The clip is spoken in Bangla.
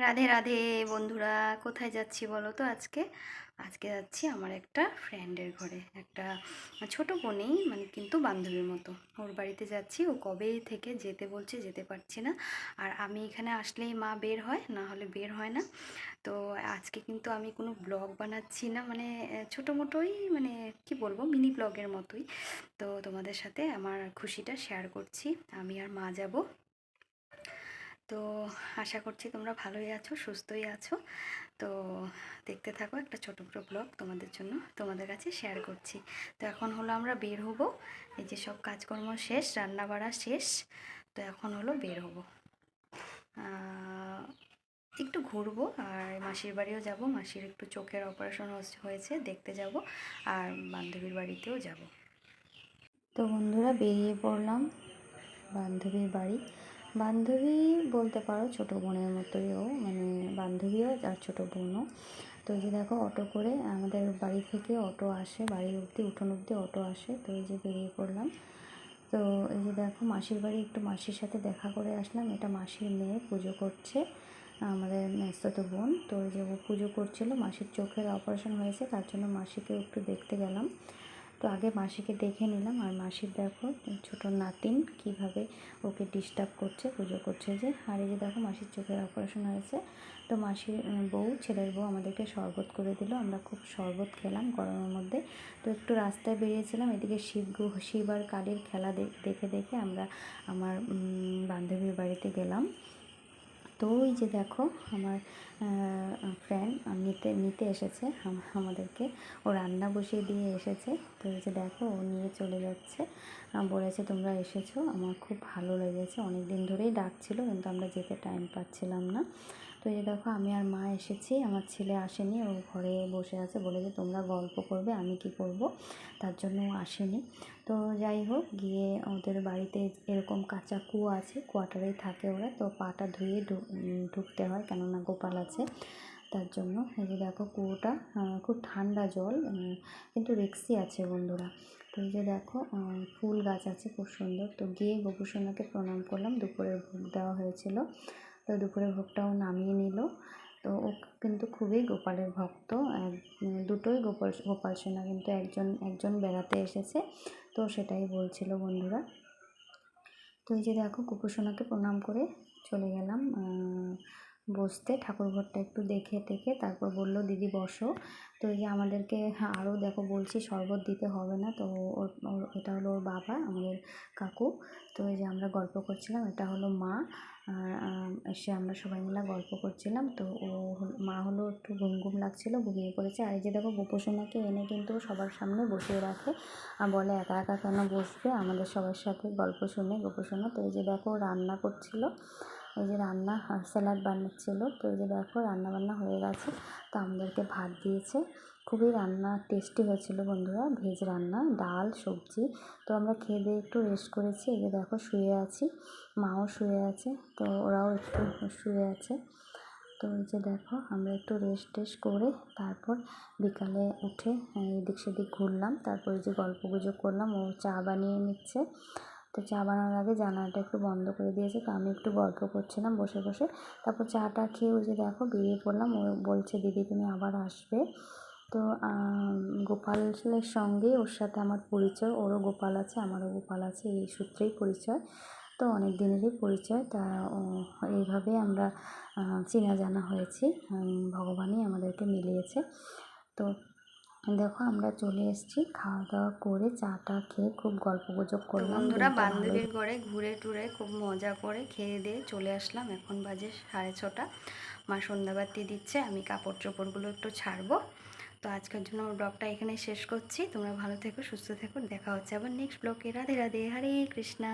রাধে রাধে বন্ধুরা, কোথায় যাচ্ছি বলো তো? আজকে আজকে যাচ্ছি আমার একটা ফ্রেন্ডের ঘরে। একটা ছোট বোনেই, মানে কিন্তু বান্ধবীর মতো। ওর বাড়িতে যাচ্ছি। ও কবে থেকে যেতে বলছে, যেতে পারছি না। আর আমি এখানে আসলেই মা বের হয়, না হলে বের হয় না। তো আজকে কিন্তু আমি কোনো ব্লগ বানাচ্ছি না, মানে ছোটো মোটোই, মানে কি বলবো, মিনি ব্লগের মতোই। তো তোমাদের সাথে আমার খুশিটা শেয়ার করছি। আমি আর মা যাব। তো আশা করছি তোমরা ভালোই আছো, সুস্থই আছো। তো দেখতে থাকো, একটা ছোটো ব্লগ তোমাদের জন্য, তোমাদের কাছে শেয়ার করছি। তো এখন হলো আমরা বের হব। এই যে সব কাজকর্ম শেষ, রান্না বাড়া শেষ। তো এখন হলো বের হব, একটু ঘুরবো। আর মাসির বাড়িও যাব, মাসির একটু চোখের অপারেশন হয়েছে, দেখতে যাব। আর বান্ধবীর বাড়িতেও যাব। তো বন্ধুরা, বেরিয়ে পড়লাম বান্ধবীর বাড়ি। বান্ধবী বলতে পারো, ছোটো বোনের মতোই ও, মানে বান্ধবীও আর ছোটো বোনও। তো এই যে দেখো, অটো করে আমাদের বাড়ি থেকে অটো আসে, বাড়ি অবধি, উঠোন অবধি অটো আসে। তো এই যে বেরিয়ে পড়লাম। তো এই যে দেখো, মাসির বাড়ি একটু মাসির সাথে দেখা করে আসলাম। এটা মাসির মেয়ে পুজো করছে, আমাদের মেসোতো বোন। তো এই যে ও পুজো করছিল, মাসির চোখের অপারেশন হয়েছে, তার জন্য মাসিকে একটু দেখতে গেলাম। তো আগে মাসিকে দেখে নিলাম। আর মাসির দেখো ছোটো নাতিন কীভাবে ওকে ডিস্টার্ব করছে, পুজো করছে যে। আর এই যে দেখো, মাসির চোখের অপারেশন হয়েছে। তো মাসির বউ, ছেলের বউ আমাদেরকে শরবত করে দিল। আমরা খুব শরবত খেলাম গরমের মধ্যে। তো একটু রাস্তায় বেরিয়েছিলাম, এদিকে শিব আর কালীর খেলা দেখে দেখে আমরা আমার বান্ধবীর বাড়িতে গেলাম। তো ওই যে দেখো, আমার ফ্রেন্ড নিতে এসেছে আমাদেরকে। ও রান্না বসিয়ে দিয়ে এসেছে। তো এই যে দেখো, ও নিয়ে চলে যাচ্ছে। বলেছে তোমরা এসেছো, আমার খুব ভালো লেগেছে। অনেক দিন ধরেই ডাকছিল, কিন্তু আমরা যেতে টাইম পাচ্ছিলাম না। তো এই যে দেখো, আমি আর মা এসেছি, আমার ছেলে আসেনি, ও ঘরে বসে আছে। বলে যে তোমরা গল্প করবে, আমি কি করব, তার জন্য ও আসেনি। তো যাই হোক, গিয়ে ওদের বাড়িতে এরকম কাঁচা কুয়ো আছে, কোয়ার্টারেই থাকে ওরা। তো পাটা ধুয়ে ঢুকতে হয়, কেননা গোপাল আছে, তার জন্য। এই যে দেখো, কুয়োটা খুব ঠান্ডা জল, কিন্তু রিক্সি আছে বন্ধুরা। তো এই যে দেখো, ফুল গাছ আছে খুব সুন্দর। তো গিয়ে গোপুসোনাকে প্রণাম করলাম। দুপুরের ভোগ দেওয়া হয়েছিল, তো দুপুরের ভোগটাও নামিয়ে নিল। তো ও কিন্তু খুবই গোপালের ভক্ত। দুটোই গোপাল সোনা, কিন্তু একজন বেড়াতে এসেছে, তো সেটাই বলছিল বন্ধুরা। তো এই যে দেখো, গোপুসোনাকে প্রণাম করে চলে গেলাম বসতে। ঠাকুরঘরটা একটু দেখে টেখে তারপর বলল দিদি বসো। তো এই যে আমাদেরকে আরও দেখো, বলছি শরবত দিতে হবে না। তো এটা হলো ওর বাবা, আমাদের কাকু। তো এই যে আমরা গল্প করছিলাম, এটা হলো মা। আর এসে আমরা সবাই মিলে গল্প করছিলাম। তো মা হলো একটু ঘুম লাগছিলো, ঘুমিয়ে পড়েছে। আর এই যে দেখো, গোপুসোনাকে এনে কিন্তু সবার সামনে বসিয়ে রাখে, আর বলে একা একা কেন বসবে, আমাদের সবার সাথে গল্প শুনে গোপুসোনা। তো এই যে দেখো, রান্না করছিল, এই যে রান্না স্যালাড বানাচ্ছিল। তো এই যে দেখো, রান্না বান্না হয়ে গেছে। তো আমাদেরকে ভাত দিয়েছে। খুবই রান্না টেস্টি হয়েছিল বন্ধুরা, ভেজ রান্না, ডাল, সবজি। তো আমরা খেয়ে দিয়ে একটু রেস্ট করেছি। এই যে দেখো, শুয়ে আছি, মাও শুয়ে আছে, তো ওরাও একটু শুয়ে আছে। তো এই যে দেখো, আমরা একটু রেস্ট করে তারপর বিকালে উঠে এদিক সেদিক ঘুরলাম। তারপরে যে গল্পগুজব করলাম, ও চা বানিয়ে নিচ্ছে। তো চা বানানোর আগে জানালাটা একটু বন্ধ করে দিয়েছে। তো আমি একটু গল্প করছিলাম বসে বসে। তারপর চাটা খেয়ে ওই যে দেখো বেরিয়ে পড়লাম। ও বলছে দিদি তুমি আবার আসবে। তো গোপালের সঙ্গে ওর সাথে আমার পরিচয়, ওরও গোপাল আছে, আমারও গোপাল আছে, এই সূত্রেই পরিচয়। তো অনেক দিনেরই পরিচয়। তা এইভাবে আমরা চেনা জানা হয়েছি, ভগবানই আমাদেরকে মিলিয়েছে। তো দেখো, আমরা চলে এসেছি, খাওয়া দাওয়া করে চাটা খেয়ে খুব গল্পগুজব করলাম। বন্ধুরা, বান্ধবীর ঘরে ঘুরে টুরে খুব মজা করে খেয়ে দিয়ে চলে আসলাম। এখন বাজে 6:30। মা সন্ধ্যাবাতি দিচ্ছে, আমি কাপড় চোপড়গুলো একটু ছাড়বো। তো আজকের জন্য আমার ব্লগটা এখানে শেষ করছি। তোমরা ভালো থেকো, সুস্থ থেকো, দেখা হচ্ছে আবার নেক্সট ব্লগে। রাধে রাধে, হরে কৃষ্ণা।